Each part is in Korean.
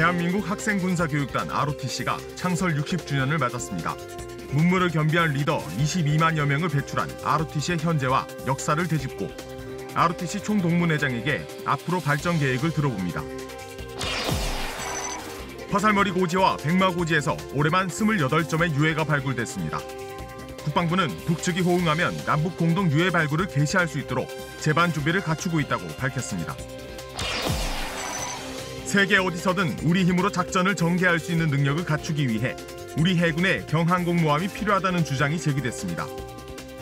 대한민국 학생군사교육단 ROTC가 창설 60주년을 맞았습니다. 문무를 겸비한 리더 22만여 명을 배출한 ROTC의 현재와 역사를 되짚고 ROTC 총동문회장에게 앞으로 발전 계획을 들어봅니다. 화살머리 고지와 백마 고지에서 올해만 28점의 유해가 발굴됐습니다. 국방부는 북측이 호응하면 남북 공동 유해 발굴을 개시할 수 있도록 재반 준비를 갖추고 있다고 밝혔습니다. 세계 어디서든 우리 힘으로 작전을 전개할 수 있는 능력을 갖추기 위해 우리 해군의 경항공모함이 필요하다는 주장이 제기됐습니다.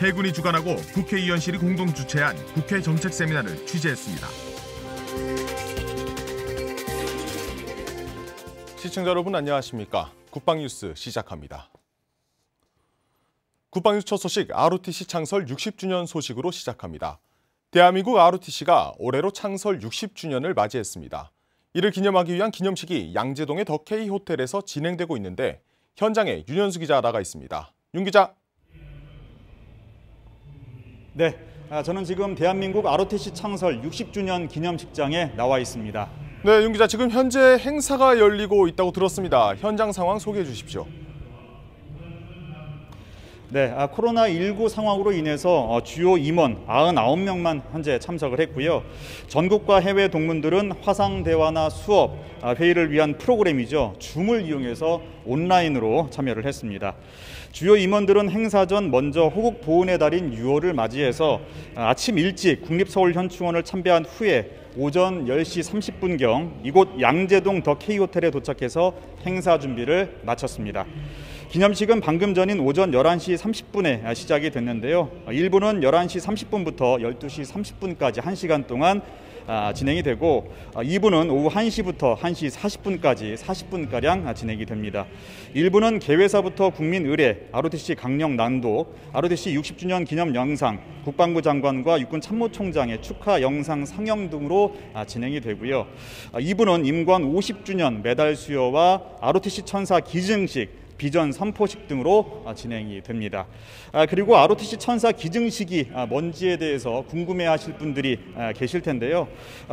해군이 주관하고 국회의원실이 공동 주최한 국회 정책 세미나를 취재했습니다. 시청자 여러분 안녕하십니까? 국방뉴스 시작합니다. 국방뉴스 첫 소식 ROTC 창설 60주년 소식으로 시작합니다. 대한민국 ROTC가 올해로 창설 60주년을 맞이했습니다. 이를 기념하기 위한 기념식이 양재동의 더 K 호텔에서 진행되고 있는데 현장에 윤현수 기자 나가 있습니다. 윤 기자. 네, 저는 지금 대한민국 ROTC 창설 60주년 기념식장에 나와 있습니다. 네, 윤 기자, 지금 현재 행사가 열리고 있다고 들었습니다. 현장 상황 소개해 주십시오. 네, 코로나19 상황으로 인해서 주요 임원 99명만 현재 참석을 했고요. 전국과 해외 동문들은 화상대화나 수업, 회의를 위한 프로그램이죠. 줌을 이용해서 온라인으로 참여를 했습니다. 주요 임원들은 행사 전 먼저 호국 보훈의 달인 6월을 맞이해서 아침 일찍 국립서울현충원을 참배한 후에 오전 10시 30분경 이곳 양재동 더 K호텔에 도착해서 행사 준비를 마쳤습니다. 기념식은 방금 전인 오전 11시 30분에 시작이 됐는데요. 1부는 11시 30분부터 12시 30분까지 1시간 동안 진행이 되고 2부는 오후 1시부터 1시 40분까지 40분가량 진행이 됩니다. 1부는 개회사부터 국민의례, ROTC 강령 난도, ROTC 60주년 기념 영상, 국방부 장관과 육군 참모총장의 축하 영상 상영 등으로 진행이 되고요. 2부는 임관 50주년 메달 수여와 ROTC 천사 기증식, 비전 선포식 등으로 진행이 됩니다. 그리고 ROTC 천사 기증식이 뭔지에 대해서 궁금해하실 분들이 계실 텐데요.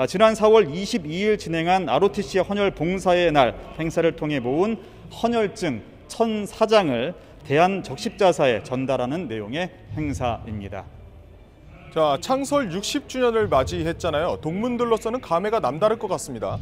지난 4월 22일 진행한 ROTC 헌혈 봉사의 날 행사를 통해 모은 헌혈증 1004장을 대한적십자사에 전달하는 내용의 행사입니다. 자, 창설 60주년을 맞이했잖아요. 동문들로서는 감회가 남다를 것 같습니다.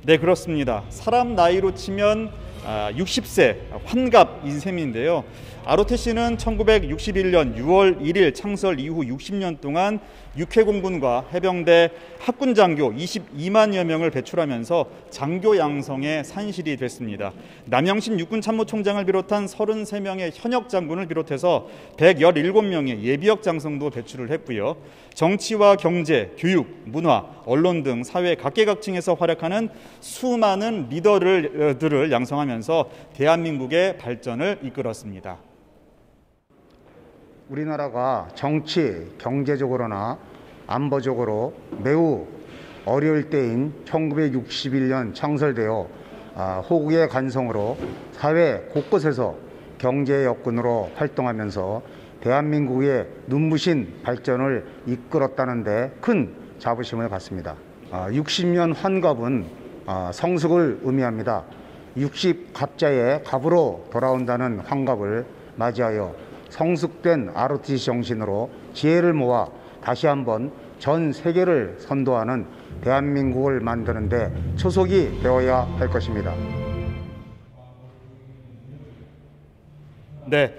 네, 그렇습니다. 사람 나이로 치면 60세 환갑인 셈인데요. ROTC는 1961년 6월 1일 창설 이후 60년 동안 육해공군과 해병대 학군장교 22만여 명을 배출하면서 장교 양성의 산실이 됐습니다. 남영신 육군참모총장을 비롯한 33명의 현역 장군을 비롯해서 117명의 예비역 장성도 배출을 했고요. 정치와 경제, 교육, 문화, 언론 등 사회 각계각층에서 활약하는 수많은 리더들을 양성하면서 대한민국의 발전을 이끌었습니다. 우리나라가 정치, 경제적으로나 안보적으로 매우 어려울 때인 1961년 창설되어 호국의 간성으로 사회 곳곳에서 경제 여건으로 활동하면서 대한민국의 눈부신 발전을 이끌었다는 데 큰 자부심을 갖습니다. 60년 환갑은 성숙을 의미합니다. 60갑자의 갑으로 돌아온다는 환갑을 맞이하여 성숙된 ROTC 정신으로 지혜를 모아 다시 한번 전 세계를 선도하는 대한민국을 만드는 데 초석이 되어야 할 것입니다. 네,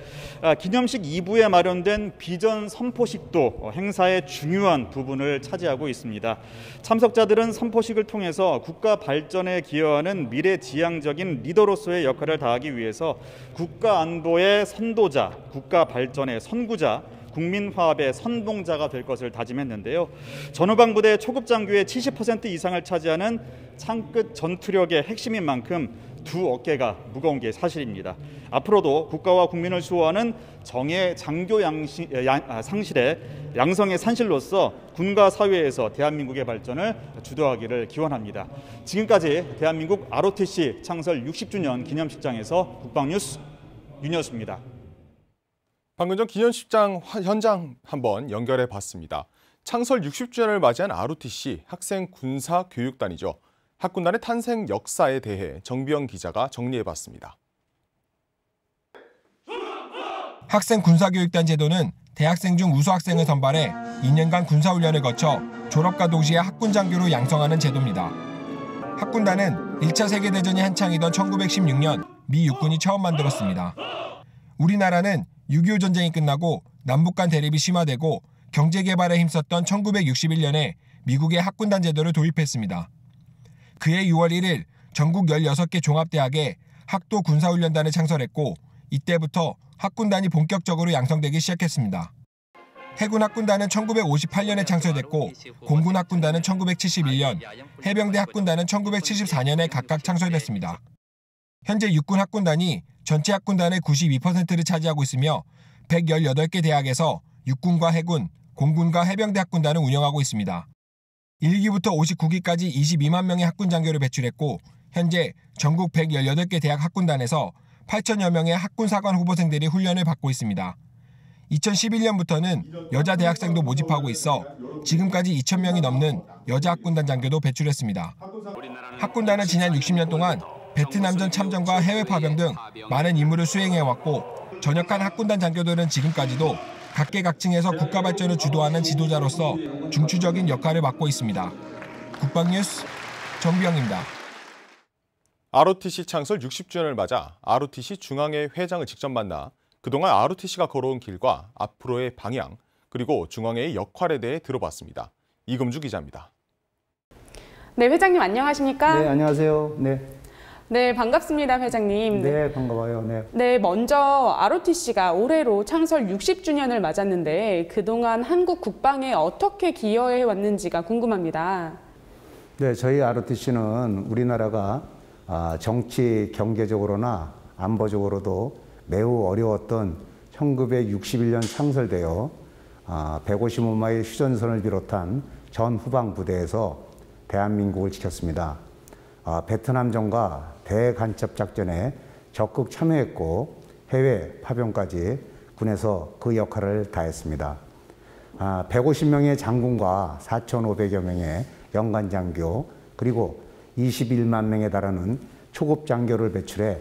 기념식 2부에 마련된 비전 선포식도 행사의 중요한 부분을 차지하고 있습니다. 참석자들은 선포식을 통해서 국가 발전에 기여하는 미래지향적인 리더로서의 역할을 다하기 위해서 국가 안보의 선도자, 국가 발전의 선구자, 국민 화합의 선봉자가 될 것을 다짐했는데요. 전후방부대 초급 장교의 70% 이상을 차지하는 창끝 전투력의 핵심인 만큼 두 어깨가 무거운 게 사실입니다. 앞으로도 국가와 국민을 수호하는 정예 장교 상실의 양성의 산실로서 군과 사회에서 대한민국의 발전을 주도하기를 기원합니다. 지금까지 대한민국 ROTC 창설 60주년 기념식장에서 국방뉴스 윤여수입니다. 방금 전 기념식장 현장 한번 연결해 봤습니다. 창설 60주년을 맞이한 ROTC 학생군사교육단이죠. 학군단의 탄생 역사에 대해 정비영 기자가 정리해봤습니다. 학생 군사교육단 제도는 대학생 중 우수 학생을 선발해 2년간 군사훈련을 거쳐 졸업과 동시에 학군 장교로 양성하는 제도입니다. 학군단은 1차 세계대전이 한창이던 1916년 미 육군이 처음 만들었습니다. 우리나라는 6.25 전쟁이 끝나고 남북 간 대립이 심화되고 경제 개발에 힘썼던 1961년에 미국의 학군단 제도를 도입했습니다. 그해 6월 1일 전국 16개 종합대학에 학도 군사훈련단을 창설했고 이때부터 학군단이 본격적으로 양성되기 시작했습니다. 해군 학군단은 1958년에 창설됐고 공군 학군단은 1971년, 해병대 학군단은 1974년에 각각 창설됐습니다. 현재 육군 학군단이 전체 학군단의 92%를 차지하고 있으며 118개 대학에서 육군과 해군, 공군과 해병대 학군단을 운영하고 있습니다. 1기부터 59기까지 22만 명의 학군 장교를 배출했고 현재 전국 118개 대학 학군단에서 8천여 명의 학군 사관 후보생들이 훈련을 받고 있습니다. 2011년부터는 여자 대학생도 모집하고 있어 지금까지 2,000명이 넘는 여자 학군단 장교도 배출했습니다. 학군단은 지난 60년 동안 베트남전 참전과 해외 파병 등 많은 임무를 수행해왔고 전역한 학군단 장교들은 지금까지도 각계각층에서 국가 발전을 주도하는 지도자로서 중추적인 역할을 맡고 있습니다. 국방뉴스 정비영입니다. ROTC 창설 60주년을 맞아 ROTC 중앙회 회장을 직접 만나 그동안 ROTC가 걸어온 길과 앞으로의 방향, 그리고 중앙회의 역할에 대해 들어봤습니다. 이금주 기자입니다. 네, 회장님 안녕하십니까? 네, 안녕하세요. 네. 네, 반갑습니다, 회장님. 네, 반가워요. 네. 네, 먼저 ROTC가 올해로 창설 60주년을 맞았는데 그동안 한국 국방에 어떻게 기여해 왔는지가 궁금합니다. 네, 저희 ROTC는 우리나라가 정치, 경제적으로나 안보적으로도 매우 어려웠던 1961년 창설되어 155마의 휴전선을 비롯한 전 후방 부대에서 대한민국을 지켰습니다. 베트남전과 대간첩 작전에 적극 참여했고 해외 파병까지 군에서 그 역할을 다했습니다. 150명의 장군과 4,500여 명의 연간 장교 그리고 21만 명에 달하는 초급 장교를 배출해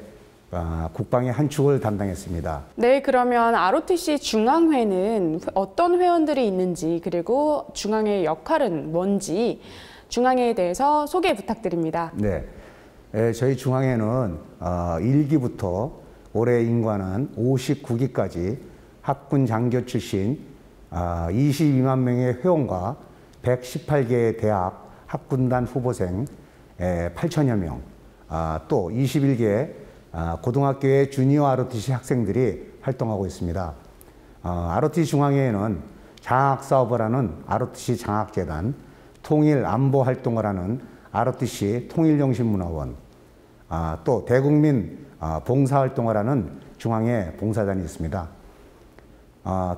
국방의 한 축을 담당했습니다. 네, 그러면 ROTC 중앙회는 어떤 회원들이 있는지 그리고 중앙회의 역할은 뭔지 중앙회에 대해서 소개 부탁드립니다. 네, 저희 중앙회는 1기부터 올해 인관한 59기까지 학군 장교 출신 22만 명의 회원과 118개의 대학 학군단 후보생 8천여 명, 또 21개 고등학교의 주니어 ROTC 학생들이 활동하고 있습니다. ROTC 중앙회에는 장학사업을 하는 ROTC 장학재단, 통일안보활동을 하는 ROTC 통일정신문화원, 또 대국민 봉사활동을 하는 중앙회 봉사단이 있습니다.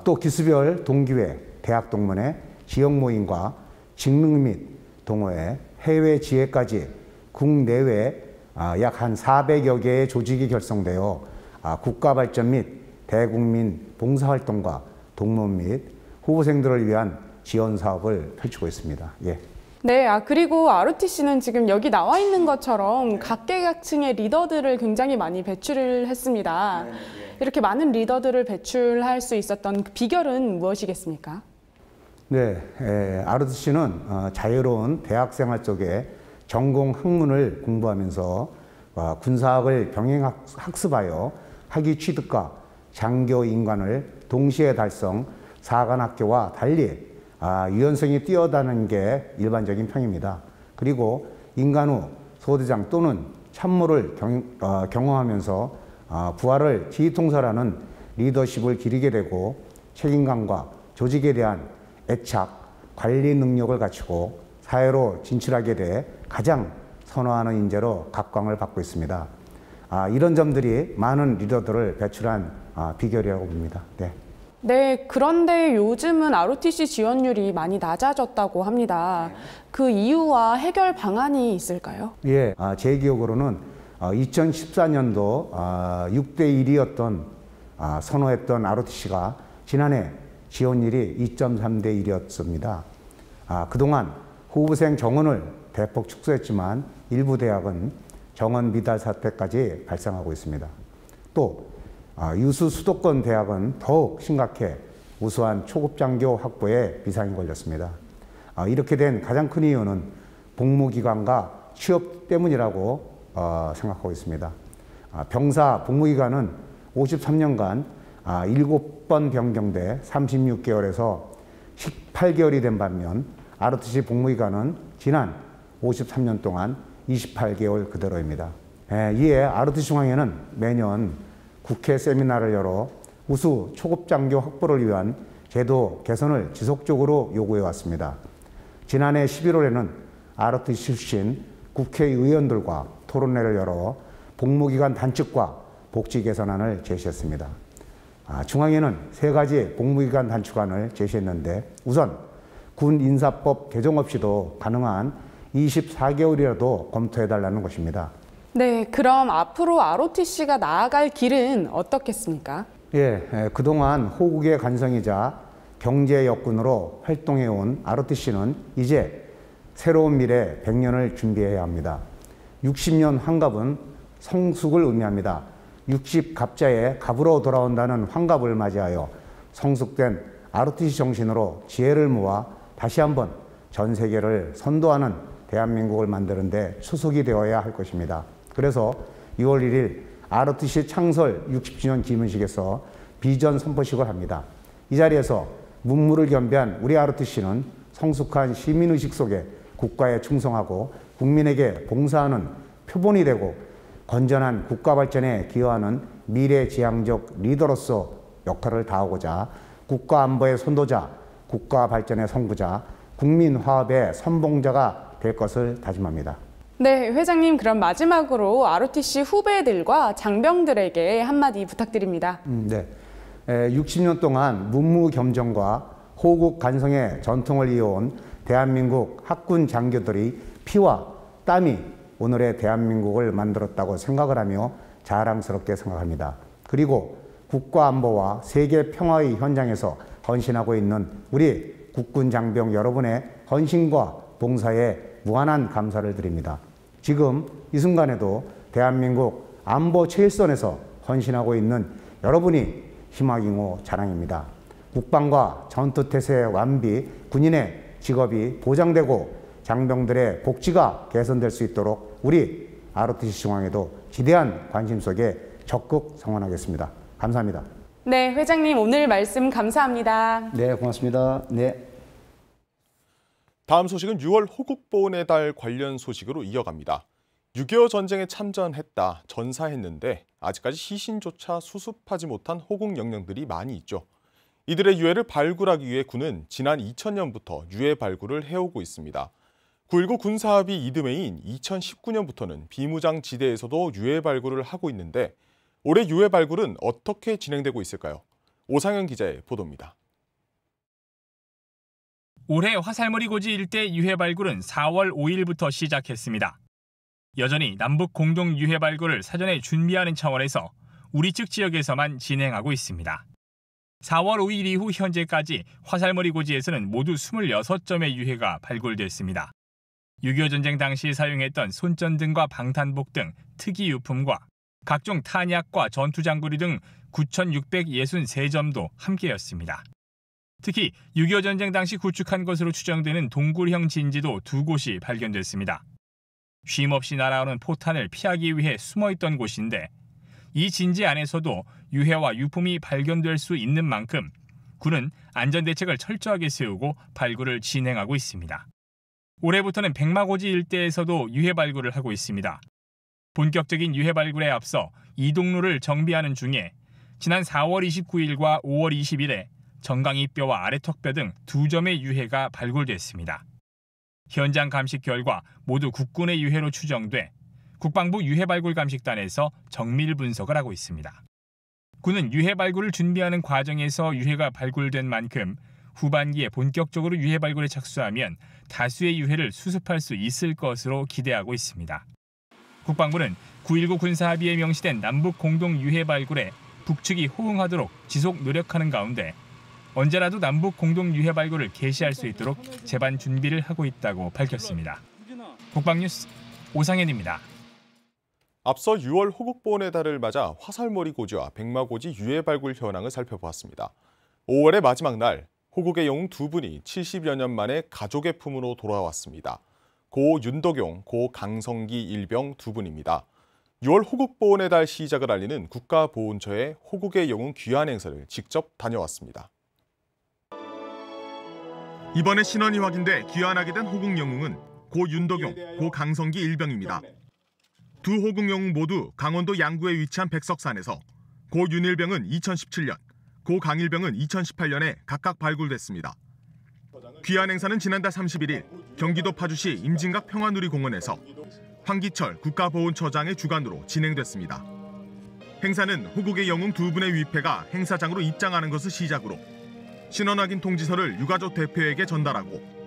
또 기수별 동기회, 대학동문회, 지역모임과 직능 및 동호회, 해외 지회까지 국내외 약 한 400여 개의 조직이 결성되어 국가발전 및 대국민 봉사활동과 동문 및 후보생들을 위한 지원 사업을 펼치고 있습니다. 예. 네, 그리고 ROTC는 지금 여기 나와 있는 것처럼 각계각층의 리더들을 굉장히 많이 배출을 했습니다. 이렇게 많은 리더들을 배출할 수 있었던 그 비결은 무엇이겠습니까? 네, ROTC는 자유로운 대학생활 속에 전공 학문을 공부하면서 군사학을 병행학습하여 학위 취득과 장교 인관을 동시에 달성, 사관학교와 달리 유연성이 뛰어나는 게 일반적인 평입니다. 그리고 인간 후 소대장 또는 참모를 경험하면서 부하를 지휘통솔하는 리더십을 기르게 되고 책임감과 조직에 대한 애착, 관리 능력을 갖추고 사회로 진출하게 돼 가장 선호하는 인재로 각광을 받고 있습니다. 이런 점들이 많은 리더들을 배출한 비결이라고 봅니다. 네. 네, 그런데 요즘은 ROTC 지원율이 많이 낮아졌다고 합니다. 그 이유와 해결 방안이 있을까요? 예, 제 기억으로는 2014년도 6대 1이었던 선호했던 ROTC가 지난해 지원율이 2.3대 1이었습니다. 그동안 후보생 정원을 대폭 축소했지만 일부 대학은 정원 미달 사태까지 발생하고 있습니다. 또 유수 수도권 대학은 더욱 심각해 우수한 초급 장교 확보에 비상이 걸렸습니다. 이렇게 된 가장 큰 이유는 복무기간과 취업 때문이라고 생각하고 있습니다. 병사 복무기간은 53년간 7번 변경돼 36개월에서 18개월이 된 반면 ROTC 복무기간은 지난 53년 동안 28개월 그대로입니다. 이에 ROTC 중앙회는 매년 국회 세미나를 열어 우수 초급 장교 확보를 위한 제도 개선을 지속적으로 요구해 왔습니다. 지난해 11월에는 ROTC 출신 국회의원들과 토론회를 열어 복무기간 단축과 복지 개선안을 제시했습니다. 중앙회는 3가지 복무기간 단축안을 제시했는데 우선 군 인사법 개정 없이도 가능한 24개월이라도 검토해달라는 것입니다. 네, 그럼 앞으로 ROTC가 나아갈 길은 어떻겠습니까? 그동안 호국의 간성이자 경제 역군으로 활동해온 ROTC는 이제 새로운 미래 100년을 준비해야 합니다. 60년 환갑은 성숙을 의미합니다. 60갑자에 갑으로 돌아온다는 환갑을 맞이하여 성숙된 ROTC 정신으로 지혜를 모아 다시 한번 전 세계를 선도하는 대한민국을 만드는 데 초석이 되어야 할 것입니다. 그래서 6월 1일 ROTC 창설 60주년 기문식에서 비전 선포식을 합니다. 이 자리에서 문무를 겸비한 우리 ROTC는 성숙한 시민의식 속에 국가에 충성하고 국민에게 봉사하는 표본이 되고 건전한 국가 발전에 기여하는 미래지향적 리더로서 역할을 다하고자 국가 안보의 선도자, 국가 발전의 선구자, 국민 화합의 선봉자가 될 것을 다짐합니다. 네, 회장님, 그럼 마지막으로 ROTC 후배들과 장병들에게 한마디 부탁드립니다. 60년 동안 문무겸정과 호국 간성의 전통을 이어온 대한민국 학군 장교들이 피와 땀이 오늘의 대한민국을 만들었다고 생각을 하며 자랑스럽게 생각합니다. 그리고 국가 안보와 세계 평화의 현장에서 헌신하고 있는 우리 국군 장병 여러분의 헌신과 봉사에 무한한 감사를 드립니다. 지금 이 순간에도 대한민국 안보 최일선에서 헌신하고 있는 여러분이 희망이고 자랑입니다. 국방과 전투태세 완비, 군인의 직업이 보장되고 장병들의 복지가 개선될 수 있도록 우리 ROTC 중앙회도 지대한 관심 속에 적극 성원하겠습니다. 감사합니다. 네, 회장님, 오늘 말씀 감사합니다. 네, 고맙습니다. 네. 다음 소식은 6월 호국보훈의 달 관련 소식으로 이어갑니다. 6.25 전쟁에 참전했다, 전사했는데 아직까지 시신조차 수습하지 못한 호국 영령들이 많이 있죠. 이들의 유해를 발굴하기 위해 군은 지난 2000년부터 유해 발굴을 해오고 있습니다. 9.19 군사합의 이듬해인 2019년부터는 비무장 지대에서도 유해 발굴을 하고 있는데 올해 유해 발굴은 어떻게 진행되고 있을까요? 오상현 기자의 보도입니다. 올해 화살머리 고지 일대 유해 발굴은 4월 5일부터 시작했습니다. 여전히 남북 공동 유해 발굴을 사전에 준비하는 차원에서 우리 측 지역에서만 진행하고 있습니다. 4월 5일 이후 현재까지 화살머리 고지에서는 모두 26점의 유해가 발굴됐습니다. 6.25 전쟁 당시 사용했던 손전등과 방탄복 등 특이 유품과 각종 탄약과 전투장구리 등 9,663점도 함께였습니다. 특히 6.25 전쟁 당시 구축한 것으로 추정되는 동굴형 진지도 2곳이 발견됐습니다. 쉼없이 날아오는 포탄을 피하기 위해 숨어있던 곳인데 이 진지 안에서도 유해와 유품이 발견될 수 있는 만큼 군은 안전대책을 철저하게 세우고 발굴을 진행하고 있습니다. 올해부터는 백마고지 일대에서도 유해 발굴을 하고 있습니다. 본격적인 유해 발굴에 앞서 이동로를 정비하는 중에 지난 4월 29일과 5월 20일에 정강이뼈와 아래턱뼈 등 2점의 유해가 발굴됐습니다. 현장 감식 결과 모두 국군의 유해로 추정돼 국방부 유해발굴감식단에서 정밀 분석을 하고 있습니다. 군은 유해 발굴을 준비하는 과정에서 유해가 발굴된 만큼 후반기에 본격적으로 유해 발굴에 착수하면 다수의 유해를 수습할 수 있을 것으로 기대하고 있습니다. 국방부는 9.19 군사합의에 명시된 남북 공동 유해 발굴에 북측이 호응하도록 지속 노력하는 가운데 언제라도 남북 공동 유해 발굴을 개시할 수 있도록 재반 준비를 하고 있다고 밝혔습니다. 국방뉴스 오상현입니다. 앞서 6월 호국보훈의 달을 맞아 화살머리 고지와 백마고지 유해 발굴 현황을 살펴보았습니다. 5월의 마지막 날, 호국의 영웅 두 분이 70여 년 만에 가족의 품으로 돌아왔습니다. 고 윤덕용, 고 강성기 일병 두 분입니다. 6월 호국보훈의 달 시작을 알리는 국가보훈처의 호국의 영웅 귀환 행사를 직접 다녀왔습니다. 이번에 신원이 확인돼 귀환하게 된 호국 영웅은 고 윤덕용, 고 강성기 일병입니다. 두 호국 영웅 모두 강원도 양구에 위치한 백석산에서 고 윤일병은 2017년, 고 강일병은 2018년에 각각 발굴됐습니다. 귀환 행사는 지난달 31일 경기도 파주시 임진각 평화누리공원에서 황기철 국가보훈처장의 주관으로 진행됐습니다. 행사는 호국의 영웅 두 분의 위패가 행사장으로 입장하는 것을 시작으로 신원 확인 통지서를 유가족 대표에게 전달하고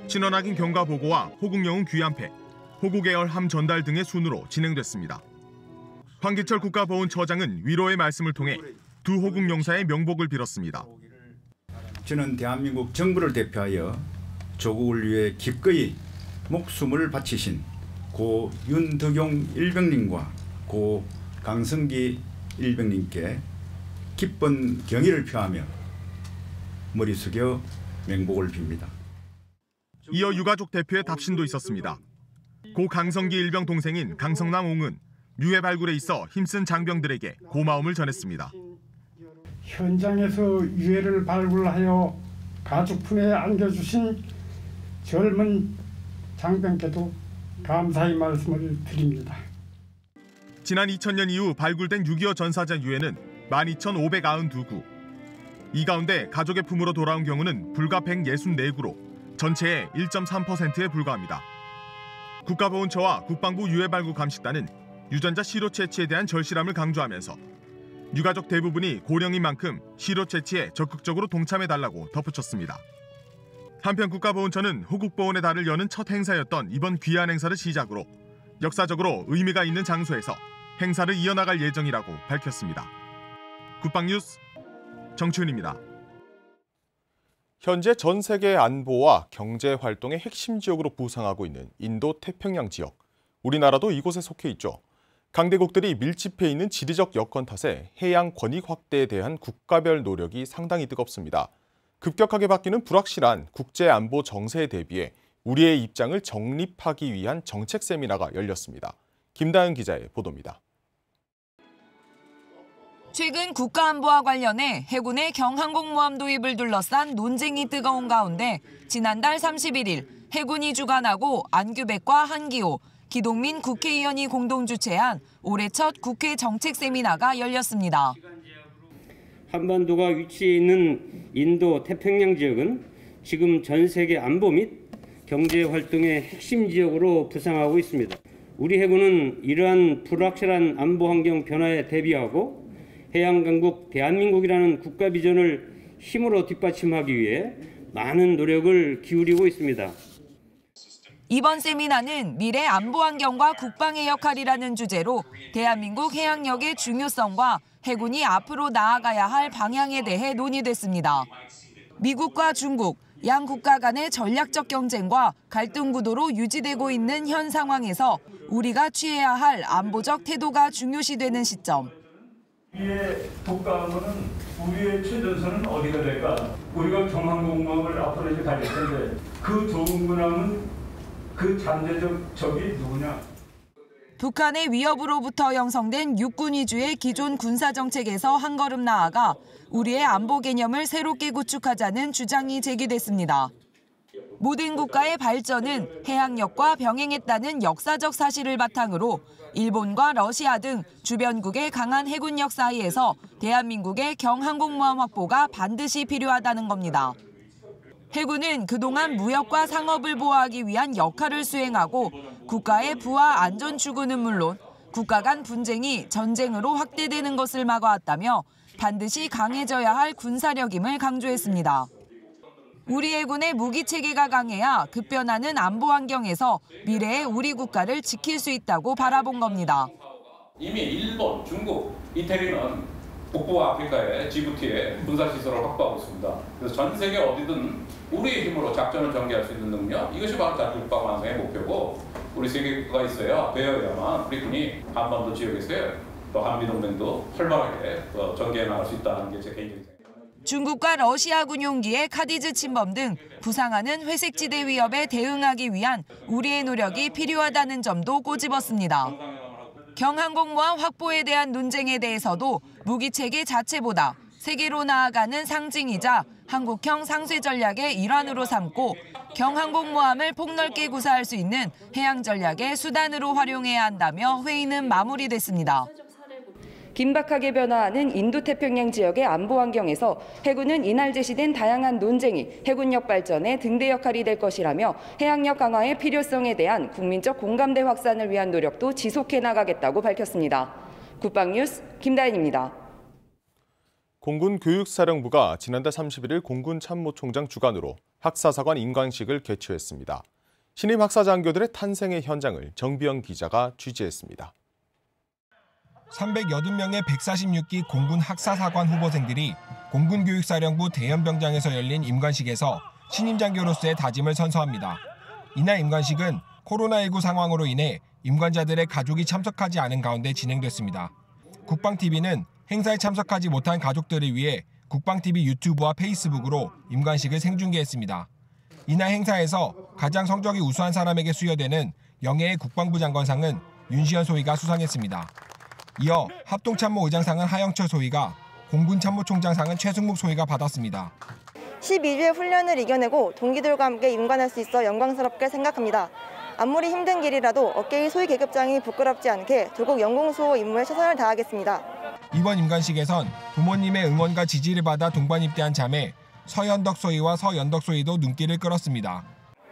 신원 확인 경과 보고와 호국 영웅 귀환패, 호국의 함 전달 등의 순으로 진행됐습니다. 황기철 국가보훈처장은 위로의 말씀을 통해 두 호국 용사의 명복을 빌었습니다. 저는 대한민국 정부를 대표하여 조국을 위해 기꺼이 목숨을 바치신 고 윤덕용 일병님과 고 강성기 일병님께 기쁜 경의를 표하며 머리 숙여 명복을 빕니다. 이어 유가족 대표의 답신도 있었습니다. 고 강성기 일병 동생인 강성남 옹은 유해 발굴에 있어 힘쓴 장병들에게 고마움을 전했습니다. 현장에서 유해를 발굴하여 가족 품에 안겨주신 젊은 장병께도 감사의 말씀을 드립니다. 지난 2000년 이후 발굴된 6.25 전사자 유해는 12,592구. 이 가운데 가족의 품으로 돌아온 경우는 불과 164구로 전체의 1.3%에 불과합니다. 국가보훈처와 국방부 유해발굴 감식단은 유전자 시로 채취에 대한 절실함을 강조하면서 유가족 대부분이 고령인 만큼 시로 채취에 적극적으로 동참해달라고 덧붙였습니다. 한편 국가보훈처는 호국보훈의 달을 여는 첫 행사였던 이번 귀환 행사를 시작으로 역사적으로 의미가 있는 장소에서 행사를 이어나갈 예정이라고 밝혔습니다. 국방뉴스 정치훈입니다. 현재 전 세계 안보와 경제 활동의 핵심 지역으로 부상하고 있는 인도 태평양 지역. 우리나라도 이곳에 속해 있죠. 강대국들이 밀집해 있는 지리적 여건 탓에 해양 권익 확대에 대한 국가별 노력이 상당히 뜨겁습니다. 급격하게 바뀌는 불확실한 국제 안보 정세에 대비해 우리의 입장을 정립하기 위한 정책 세미나가 열렸습니다. 김다은 기자의 보도입니다. 최근 국가안보와 관련해 해군의 경항공모함 도입을 둘러싼 논쟁이 뜨거운 가운데 지난달 31일 해군이 주관하고 안규백과 한기호, 기동민 국회의원이 공동 주최한 올해 첫 국회 정책 세미나가 열렸습니다. 한반도가 위치해 있는 인도 태평양 지역은 지금 전 세계 안보 및 경제 활동의 핵심 지역으로 부상하고 있습니다. 우리 해군은 이러한 불확실한 안보 환경 변화에 대비하고 해양강국 대한민국이라는 국가 비전을 힘으로 뒷받침하기 위해 많은 노력을 기울이고 있습니다. 이번 세미나는 미래 안보 환경과 국방의 역할이라는 주제로 대한민국 해양력의 중요성과 해군이 앞으로 나아가야 할 방향에 대해 논의됐습니다. 미국과 중국, 양 국가 간의 전략적 경쟁과 갈등 구도로 유지되고 있는 현 상황에서 우리가 취해야 할 안보적 태도가 중요시되는 시점. 우리의 국가안보는 우리의 최전선은 어디가 될까? 우리가 경항공모함을 앞으로 이제 가질 텐데 그 좋은 군함은 그 잠재적 적이 누구냐? 북한의 위협으로부터 형성된 육군 위주의 기존 군사 정책에서 한 걸음 나아가 우리의 안보 개념을 새롭게 구축하자는 주장이 제기됐습니다. 모든 국가의 발전은 해양력과 병행했다는 역사적 사실을 바탕으로 일본과 러시아 등 주변국의 강한 해군력 사이에서 대한민국의 경항공모함 확보가 반드시 필요하다는 겁니다. 해군은 그동안 무역과 상업을 보호하기 위한 역할을 수행하고 국가의 부와 안전 추구는 물론 국가 간 분쟁이 전쟁으로 확대되는 것을 막아왔다며 반드시 강해져야 할 군사력임을 강조했습니다. 우리 해군의 무기 체계가 강해야 급변하는 안보 환경에서 미래의 우리 국가를 지킬 수 있다고 바라본 겁니다. 이미 일본, 중국, 이태리는 북부 아프리카의 지부티에 군사시설을 확보하고 있습니다. 그래서 전 세계 어디든 우리의 힘으로 작전을 전개할 수 있는 능력, 이것이 바로 자주국방 완성의 목표고 우리 세계가 있어야 되어야만 우리 군이 한반도 지역에서의 또 한미동맹도 활발하게 전개해 나갈 수 있다는 게 제 개인적인 생각입니다. 중국과 러시아군 용기의 카디즈 침범 등 부상하는 회색지대 위협에 대응하기 위한 우리의 노력이 필요하다는 점도 꼬집었습니다. 경항공모함 확보에 대한 논쟁에 대해서도 무기체계 자체보다 세계로 나아가는 상징이자 한국형 상쇄 전략의 일환으로 삼고 경항공모함을 폭넓게 구사할 수 있는 해양 전략의 수단으로 활용해야 한다며 회의는 마무리됐습니다. 긴박하게 변화하는 인도태평양 지역의 안보 환경에서 해군은 이날 제시된 다양한 논쟁이 해군력 발전의 등대 역할이 될 것이라며 해양력 강화의 필요성에 대한 국민적 공감대 확산을 위한 노력도 지속해 나가겠다고 밝혔습니다. 국방뉴스 김다인입니다. 공군 교육사령부가 지난달 31일 공군 참모총장 주관으로 학사사관 임관식을 개최했습니다. 신임 학사장교들의 탄생의 현장을 정비영 기자가 취재했습니다. 380명의 146기 공군 학사사관 후보생들이 공군교육사령부 대연병장에서 열린 임관식에서 신임 장교로서의 다짐을 선서합니다. 이날 임관식은 코로나19 상황으로 인해 임관자들의 가족이 참석하지 않은 가운데 진행됐습니다. 국방TV는 행사에 참석하지 못한 가족들을 위해 국방TV 유튜브와 페이스북으로 임관식을 생중계했습니다. 이날 행사에서 가장 성적이 우수한 사람에게 수여되는 영예의 국방부 장관상은 윤시현 소위가 수상했습니다. 이어 합동참모 의장상은 하영철 소위가, 공군 참모총장상은 최승묵 소위가 받았습니다. 12주의 훈련을 이겨내고 동기들과 함께 임관할 수 있어 영광스럽게 생각합니다. 아무리 힘든 길이라도 어깨의 소위 계급장이 부끄럽지 않게 조국 영공수호 임무에 최선을 다하겠습니다. 이번 임관식에선 부모님의 응원과 지지를 받아 동반 입대한 자매 서현덕 소위와 서연덕 소위도 눈길을 끌었습니다.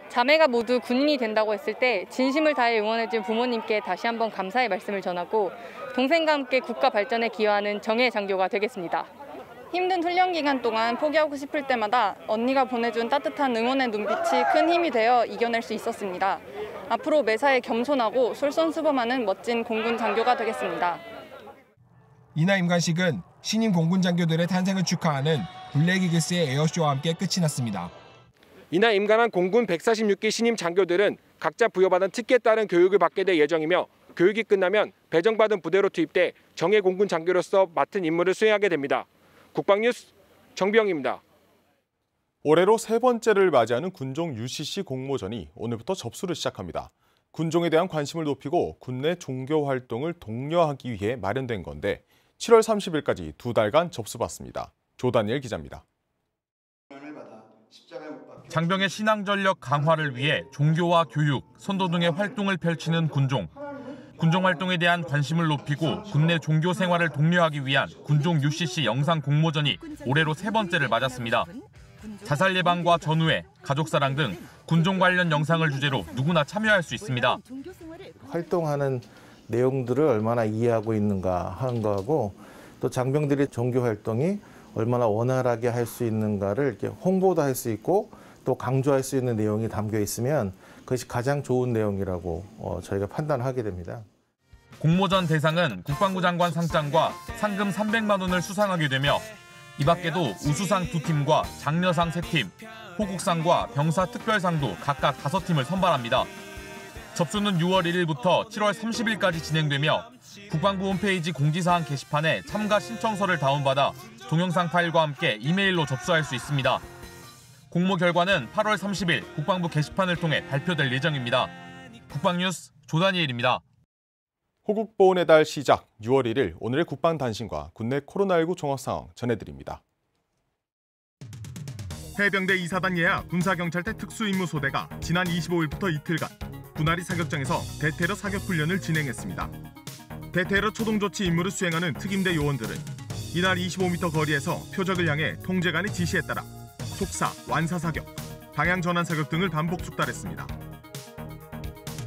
자매가 모두 군인이 된다고 했을 때 진심을 다해 응원해준 부모님께 다시 한번 감사의 말씀을 전하고 동생과 함께 국가 발전에 기여하는 정예 장교가 되겠습니다. 힘든 훈련 기간 동안 포기하고 싶을 때마다 언니가 보내준 따뜻한 응원의 눈빛이 큰 힘이 되어 이겨낼 수 있었습니다. 앞으로 매사에 겸손하고 솔선수범하는 멋진 공군 장교가 되겠습니다. 이날 임관식은 신임 공군 장교들의 탄생을 축하하는 블랙이글스의 에어쇼와 함께 끝이 났습니다. 이날 임관한 공군 146기 신임 장교들은 각자 부여받은 특기에 따른 교육을 받게 될 예정이며 교육이 끝나면 배정받은 부대로 투입돼 정예 공군 장교로서 맡은 임무를 수행하게 됩니다. 국방뉴스 정병입니다. 올해로 세 번째를 맞이하는 군종 UCC 공모전이 오늘부터 접수를 시작합니다. 군종에 대한 관심을 높이고 군내 종교 활동을 독려하기 위해 마련된 건데 7월 30일까지 2달간 접수받습니다. 조다니엘 기자입니다. 장병의 신앙 전력 강화를 위해 종교와 교육, 선도 등의 활동을 펼치는 군종. 군종 활동에 대한 관심을 높이고 군내 종교 생활을 독려하기 위한 군종 UCC 영상 공모전이 올해로 세 번째를 맞았습니다. 자살 예방과 전우회, 가족사랑 등 군종 관련 영상을 주제로 누구나 참여할 수 있습니다. 활동하는 내용들을 얼마나 이해하고 있는가 하는 거하고 또 장병들이 종교 활동이 얼마나 원활하게 할 수 있는가를 이렇게 홍보도 할 수 있고 또 강조할 수 있는 내용이 담겨 있으면 그것이 가장 좋은 내용이라고 저희가 판단하게 됩니다. 공모전 대상은 국방부 장관 상장과 상금 300만 원을 수상하게 되며 이 밖에도 우수상 2팀과 장려상 3팀, 호국상과 병사 특별상도 각각 5팀을 선발합니다. 접수는 6월 1일부터 7월 30일까지 진행되며 국방부 홈페이지 공지사항 게시판에 참가 신청서를 다운받아 동영상 파일과 함께 이메일로 접수할 수 있습니다. 공모 결과는 8월 30일 국방부 게시판을 통해 발표될 예정입니다. 국방뉴스 조다니엘입니다. 호국보훈의 달 시작 6월 1일 오늘의 국방단신과 군내 코로나19 종합 상황 전해드립니다. 해병대 2사단 예하 군사경찰대 특수임무소대가 지난 25일부터 이틀간 군아리 사격장에서 대테러 사격 훈련을 진행했습니다. 대테러 초동조치 임무를 수행하는 특임대 요원들은 이날 25m 거리에서 표적을 향해 통제관의 지시에 따라 속사, 완사 사격, 방향 전환 사격 등을 반복 숙달했습니다.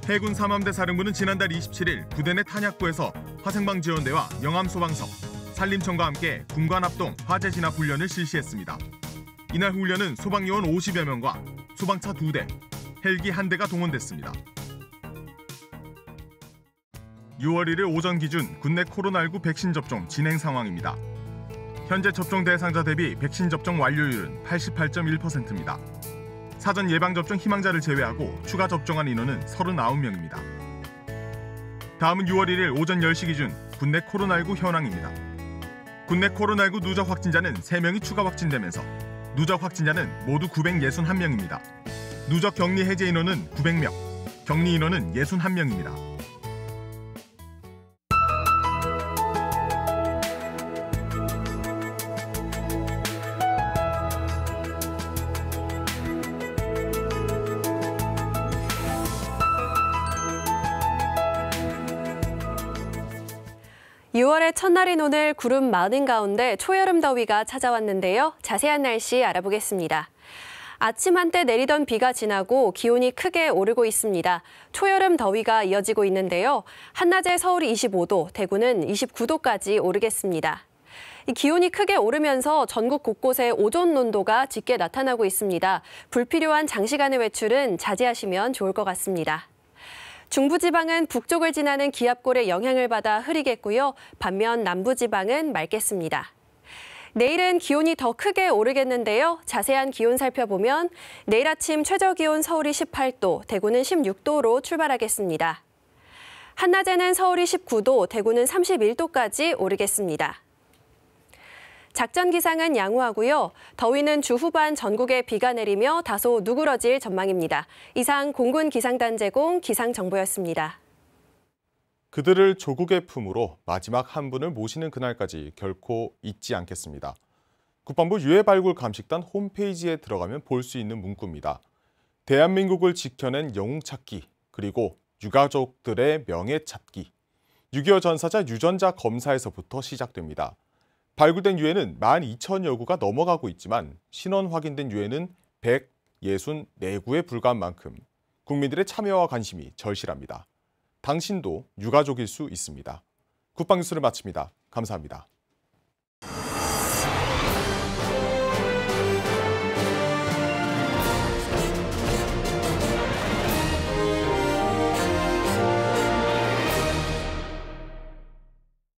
해군 3함대 사령부는 지난달 27일 부대 내 탄약고에서 화생방 지원대와 영암소방서, 산림청과 함께 군관 합동 화재 진압 훈련을 실시했습니다. 이날 훈련은 소방요원 50여 명과 소방차 2대, 헬기 1대가 동원됐습니다. 6월 1일 오전 기준 군내 코로나19 백신 접종 진행 상황입니다. 현재 접종 대상자 대비 백신 접종 완료율은 88.1%입니다. 사전 예방접종 희망자를 제외하고 추가 접종한 인원은 39명입니다. 다음은 6월 1일 오전 10시 기준 국내 코로나19 현황입니다. 국내 코로나19 누적 확진자는 3명이 추가 확진되면서 누적 확진자는 모두 961명입니다. 누적 격리 해제 인원은 900명, 격리 인원은 61명입니다. (6월의) 첫날인 오늘 구름 많은 가운데 초여름 더위가 찾아왔는데요. 자세한 날씨 알아보겠습니다. 아침 한때 내리던 비가 지나고 기온이 크게 오르고 있습니다. 초여름 더위가 이어지고 있는데요. 한낮에 서울이 25도, 대구는 29도까지 오르겠습니다. 이 기온이 크게 오르면서 전국 곳곳에 오존 농도가 짙게 나타나고 있습니다. 불필요한 장시간의 외출은 자제하시면 좋을 것 같습니다. 중부지방은 북쪽을 지나는 기압골의 영향을 받아 흐리겠고요. 반면 남부지방은 맑겠습니다. 내일은 기온이 더 크게 오르겠는데요. 자세한 기온 살펴보면 내일 아침 최저기온 서울이 18도, 대구는 16도로 출발하겠습니다. 한낮에는 서울이 19도, 대구는 31도까지 오르겠습니다. 작전 기상은 양호하고요. 더위는 주 후반 전국에 비가 내리며 다소 누그러질 전망입니다. 이상 공군 기상단 제공 기상정보였습니다. 그들을 조국의 품으로 마지막 한 분을 모시는 그날까지 결코 잊지 않겠습니다. 국방부 유해발굴 감식단 홈페이지에 들어가면 볼 수 있는 문구입니다. 대한민국을 지켜낸 영웅 찾기, 그리고 유가족들의 명예 찾기. 6.25 전사자 유전자 검사에서부터 시작됩니다. 발굴된 유해는 12,000여 구가 넘어가고 있지만 신원 확인된 유해는 164구에 불과한 만큼 국민들의 참여와 관심이 절실합니다. 당신도 유가족일 수 있습니다. 국방뉴스를 마칩니다. 감사합니다.